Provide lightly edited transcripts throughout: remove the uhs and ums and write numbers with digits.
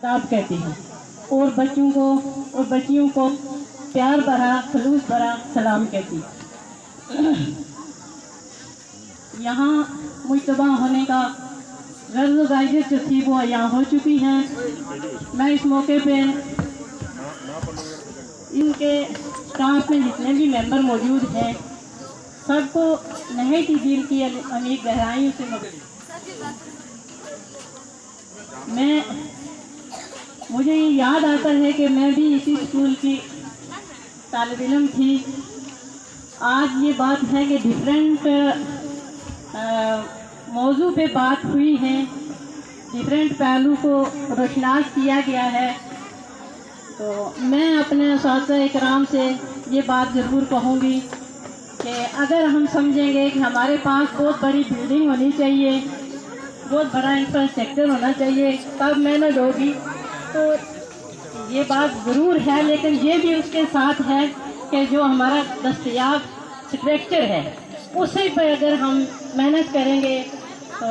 आदाब कहती हूँ और बच्चों को और बच्चियों को प्यार भरा खलूस भरा सलाम कहती हूँ। यहाँ मुजतबा होने का गर्ज़ गाइडेड जो थी वो यहाँ हो चुकी हैं। मैं इस मौके पे इनके स्टाफ में जितने भी मेंबर मौजूद हैं सबको नहायत ही दिल की अमीर गहराइयों से मुझे ये याद आता है कि मैं भी इसी स्कूल की तालिब इल्म थी। आज ये बात है कि डिफरेंट मौजू पे बात हुई है, डिफरेंट पहलू को रोशनास किया गया है। तो मैं अपने उस्ताद इकराम से ये बात ज़रूर कहूँगी कि अगर हम समझेंगे कि हमारे पास बहुत बड़ी बिल्डिंग होनी चाहिए, बहुत बड़ा इंफ्रास्ट्रक्चर होना चाहिए तब मेहनत होगी, तो ये बात ज़रूर है। लेकिन ये भी उसके साथ है कि जो हमारा दस्तयाब स्ट्रक्चर है उसी पर अगर हम मेहनत करेंगे तो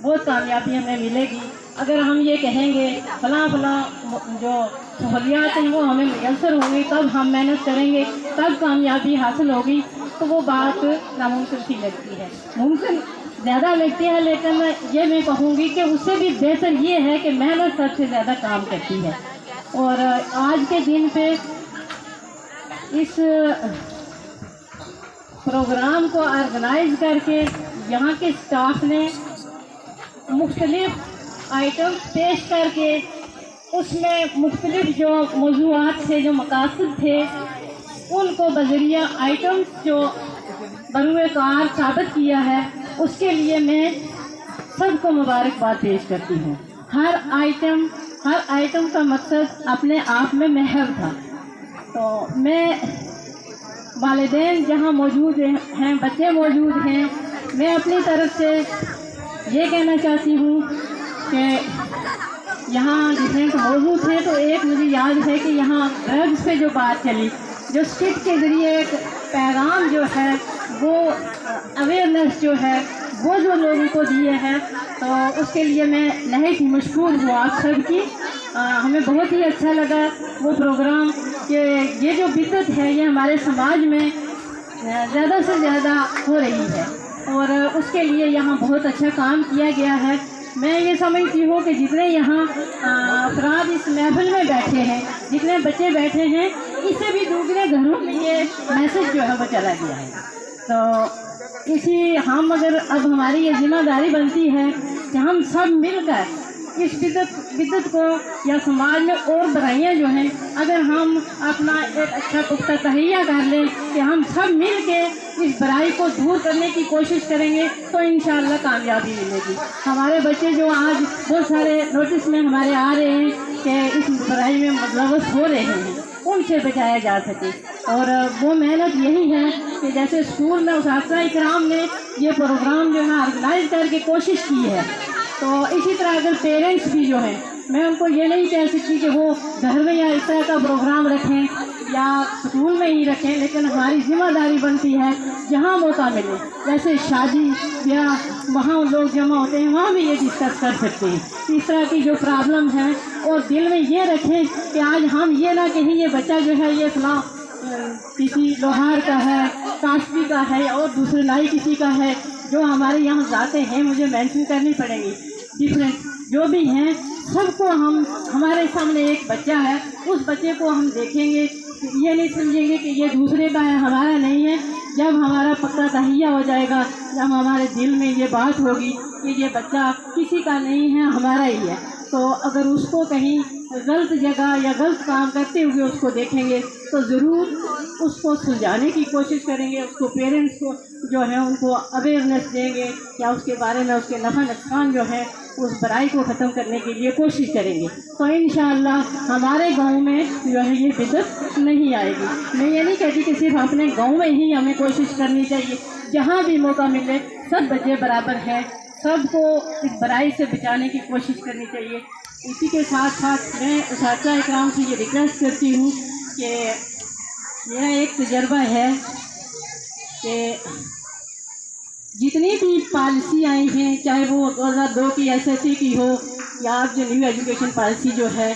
बहुत कामयाबी हमें मिलेगी। अगर हम ये कहेंगे फलां जो सहूलियात हैं वो हमें मैसर होंगी, तब हम मेहनत करेंगे तब कामयाबी हासिल होगी, तो वो बात नामुमकिन सी लगती है, मुमकिन ज़्यादा लगती है। लेकिन ये मैं कहूँगी कि उससे भी बेहतर ये है कि मेहनत सबसे ज़्यादा काम करती है। और आज के दिन पे इस प्रोग्राम को ऑर्गेनाइज करके यहाँ के स्टाफ ने मुख्तलिफ आइटम पेश करके उसमें मुख्तलिफ जो मौज़ूआत से जो मकासद थे उनको बज़रिया आइटम्स जो बरूए कार साबित किया है, उसके लिए मैं सबको मुबारकबाद पेश करती हूँ। हर आइटम का मकसद अपने आप में महल था। तो मैं वालिदैन जहाँ मौजूद हैं, बच्चे मौजूद हैं, मैं अपनी तरफ से ये कहना चाहती हूँ कि यहाँ डिफरेंट मौजूद थे। तो एक मुझे याद है कि यहाँ ड्रग्स पे जो बात चली, जो स्किट के ज़रिए एक पैगाम जो है वो अवेयरनेस जो है वो जो लोगों को दिए हैं, तो उसके लिए मैं नहायत ही मशकूर हूँ आप सब की। हमें बहुत ही अच्छा लगा वो प्रोग्राम कि ये जो बिदअत है ये हमारे समाज में ज़्यादा से ज़्यादा हो रही है और उसके लिए यहाँ बहुत अच्छा काम किया गया है। मैं ये समझती हूँ कि जितने यहाँ अफराद इस महफिल में बैठे हैं, जितने बच्चे बैठे हैं, इससे भी दूसरे घरों में ये मैसेज जो है वो चला गया है। तो इसी हम अगर अब हमारी ये जिम्मेदारी बनती है कि हम सब मिलकर इस बिदअत को या समाज में और बुराइयाँ जो हैं अगर हम अपना एक अच्छा पुख्ता तहैया कर लें कि हम सब मिल के इस बुराई को दूर करने की कोशिश करेंगे तो इंशाअल्लाह कामयाबी मिलेगी। हमारे बच्चे जो आज बहुत सारे नोटिस में हमारे आ रहे हैं कि इस बुराई में मुलव्वस हो रहे हैं, उनसे बचाया जा सके। और वो मेहनत यही है कि जैसे स्कूल में उस्ताद इकराम ने ये प्रोग्राम जो है ऑर्गेनाइज करके कोशिश की है, तो इसी तरह अगर पेरेंट्स भी जो हैं, मैं उनको ये नहीं कह सकती कि वो घर में या इस तरह का प्रोग्राम रखें या स्कूल में ही रखें, लेकिन हमारी जिम्मेदारी बनती है जहाँ मौका मिले, जैसे शादी ब्याह वहाँ लोग जमा होते हैं वहाँ भी ये डिस्कस कर सकते हैं इस तरह की जो प्रॉब्लम है। और दिल में ये रखें कि आज हम ये ना कहें ये बच्चा जो है ये फलां किसी लोहार का है, कास्बी का है और दूसरे नाई किसी का है, जो हमारे यहाँ जाते हैं मुझे मेंशन करनी पड़ेगी, डिफरेंट जो भी हैं सबको हम, हमारे सामने एक बच्चा है, उस बच्चे को हम देखेंगे, ये नहीं समझेंगे कि ये दूसरे का है हमारा नहीं है। जब हमारा पक्का तहैया हो जाएगा, जब हमारे दिल में ये बात होगी कि ये बच्चा किसी का नहीं है हमारा ही है, तो अगर उसको कहीं गलत जगह या गलत काम करते हुए उसको देखेंगे तो ज़रूर उसको सुलझाने की कोशिश करेंगे, उसको पेरेंट्स को जो है उनको अवेयरनेस देंगे या उसके बारे में उसके नफ़ा नुकसान जो है उस बुराई को ख़त्म करने के लिए कोशिश करेंगे, तो इंशाअल्लाह हमारे गांव में जो है ये बिदअत नहीं आएगी। मैं ये नहीं कहती कि सिर्फ अपने गांव में ही हमें कोशिश करनी चाहिए, जहाँ भी मौका मिले सब बच्चे बराबर हैं, सबको इस बुराई से बचाने की कोशिश करनी चाहिए। इसी के साथ साथ मैं उस्ताद इकराम से ये रिक्वेस्ट करती हूँ कि यह एक तजर्बा है कि जितनी भी पॉलिसी आई हैं, चाहे वो 2002 की SSC की हो یا آپ جو نیو ایجوکیشن پالیسی جو ہے،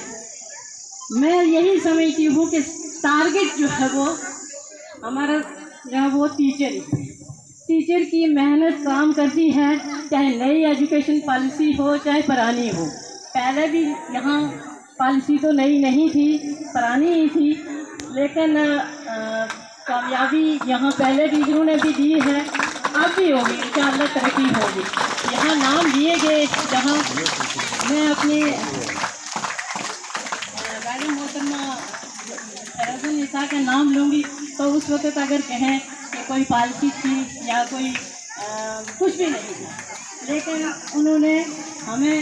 میں یہی سمجھتی ہوں کہ ٹارگٹ جو ہے وہ ہمارا جو ہے وہ ٹیچر کی محنت کام کرتی ہے، چاہے نئی ایجوکیشن پالیسی ہو چاہے پرانی ہو۔ پہلے بھی یہاں پالیسی تو نئی نہیں تھی، پرانی ہی تھی، لیکن کامیابی یہاں پہلے ٹیچروں نے بھی دی ہے، اب بھی ہوگی انشاءاللہ، ترقی ہوگی۔ یہاں نام دیے گئے، جہاں میں اپنی میڈم محترمہ فیروز النساء کا نام لوں گی تو اس وقت اگر کہیں کہ کوئی پالیسی تھی یا کوئی کچھ بھی نہیں تھا، لیکن انہوں نے ہمیں،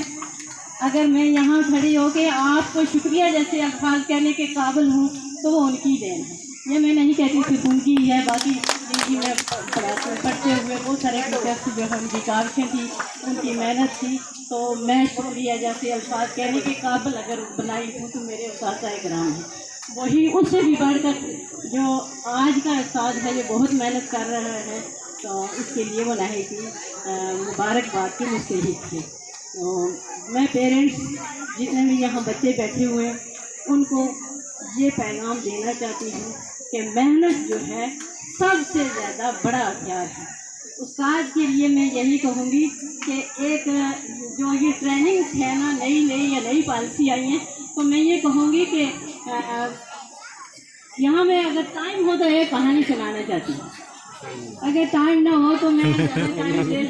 اگر میں یہاں کھڑی ہو کے آپ کو شکریہ جیسے الفاظ کہنے کے قابل ہوں تو وہ ان کی دین ہے۔ یہ میں نہیں کہتی صرف ان کی ہے، باقی زندگی میں پڑھتے ہوئے بہت سارے ٹیچرس جو ہے ان کی کاوشیں تھیں، ان کی محنت تھی، تو میں شکریہ جیسے الفاظ کہنے کے قابل اگر بنائی ہوں تو میرے اساتذہ کرام ہیں۔ وہی اس سے بھی بڑھ کر جو آج کا استاد ہے، یہ بہت محنت کر رہا ہے، تو اس کے لیے وہ نہایت ہی مبارکباد کے مستحق تھے۔ تو میں پیرنٹس جتنے بھی یہاں بچے بیٹھے ہوئے ہیں ان کو یہ پیغام دینا چاہتی ہوں کہ محنت جو ہے سب سے زیادہ بڑا ہتھیار ہے۔ استاد کے لیے میں یہی کہوں گی کہ ایک جو یہ ٹریننگ ہے نا، نئی پالیسی آئی ہیں، تو میں یہ کہوں گی کہ یہاں میں اگر ٹائم ہو تو ایک کہانی سنانا چاہتی ہوں، اگر ٹائم نہ ہو تو میں ٹائم دے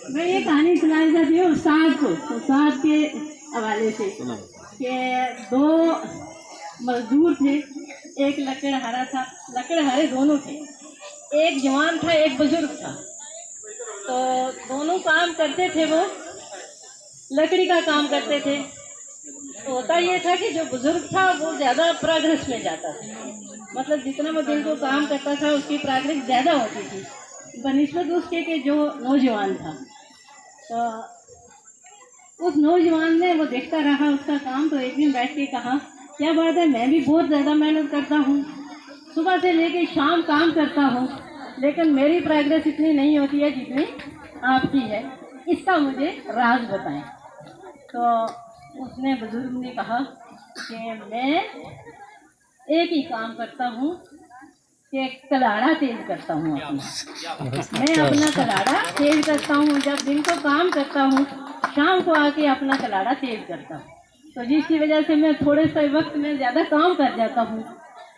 میں یہ کہانی سنانا چاہتی ہوں استاد کے حوالے سے، کہ دو مزدور تھے، ایک لکڑہارا تھا، لکڑہارے دونوں تھے، ایک جوان تھا ایک بزرگ تھا، تو دونوں کام کرتے تھے، وہ لکڑی کا کام کرتے تھے۔ تو ہوتا یہ تھا کہ جو بزرگ تھا وہ زیادہ پروگرس میں جاتا تھا، مطلب جتنا وہ دن کو کام کرتا تھا اس کی پروگرس زیادہ ہوتی تھی بنسبت اس کے کہ جو نوجوان تھا۔ تو اس نوجوان نے وہ دیکھتا رہا اس کا کام، تو ایک دن بیٹھ کے کہا کیا بات ہے، میں بھی بہت زیادہ محنت کرتا ہوں، صبح سے لے کے شام کام کرتا ہوں، لیکن میری پروگرس اتنی نہیں ہوتی ہے جتنی آپ کی ہے، اس کا مجھے راز بتائیں۔ تو اس نے بزرگ نے کہا کہ میں ایک ہی کام کرتا ہوں کہ کلاڑا تیز کرتا ہوں میں اپنا کلاڑا تیز کرتا ہوں، جب دن کو کام کرتا ہوں شام کو آ کے اپنا کلاڑا تیز کرتا ہوں، تو جس کی وجہ سے میں تھوڑے سے وقت میں زیادہ کام کر جاتا ہوں،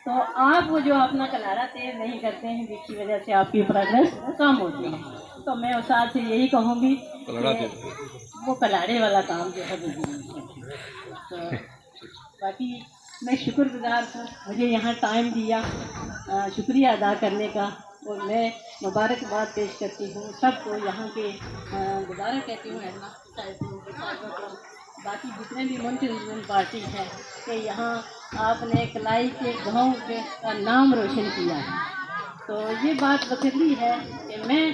تو آپ وہ جو اپنا کلاڑا تیز نہیں کرتے ہیں جس کی وجہ سے آپ کی پروگرس کم ہوتی ہے۔ تو میں استاد سے یہی کہوں گی کہ وہ کلاڑے والا کام جو ہے تو باقی میں شکر گزار ہوں مجھے یہاں ٹائم دیا، شکریہ ادا کرنے کا، اور میں مبارکباد پیش کرتی ہوں سب کو، یہاں کے دوبارہ کہتی ہوں باقی جتنے بھی منتظم پارٹی ہے کہ یہاں آپ نے کلائی کے گاؤں کا نام روشن کیا ہے، تو یہ بات بتلی ہے کہ میں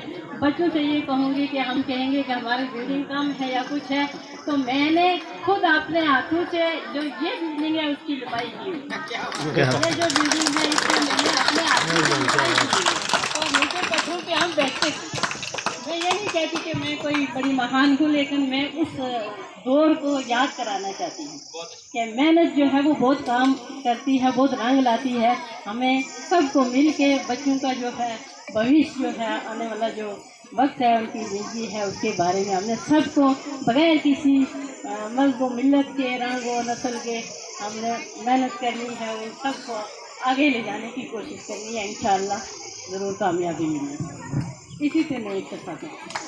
بچوں سے یہ کہوں گی کہ ہم کہیں گے کہ ہماری بلڈنگ کم ہے یا کچھ ہے، تو میں نے خود اپنے ہاتھوں سے جو یہ بلڈنگ ہے اس کی لپائی کی ہوئی، یہ جو بلڈنگ ہے اس کی میں نے اپنے ہاتھوں سے لپائی کی ہوئی، اور ان کے پتھروں پہ ہم بیٹھتے تھے۔ میں یہ نہیں کہتی کہ میں کوئی بڑی مہان ہوں، لیکن میں اس دور کو یاد کرانا چاہتی ہوں کہ محنت جو ہے وہ بہت کام کرتی ہے، بہت رنگ لاتی ہے۔ ہمیں سب کو مل کے بچوں کا جو ہے بھوش جو ہے، آنے والا جو وقت ہے ان کی زندگی ہے، اس کے بارے میں ہم نے سب کو بغیر کسی مذہب و ملت کے، رنگ و نسل کے ہم نے محنت کرنی ہے، ان سب کو آگے لے جانے کی کوشش کرنی ہے، انشاءاللہ ضرور کامیابی ملے گی۔ اسی سے میں اتفاق کرتی ہوں۔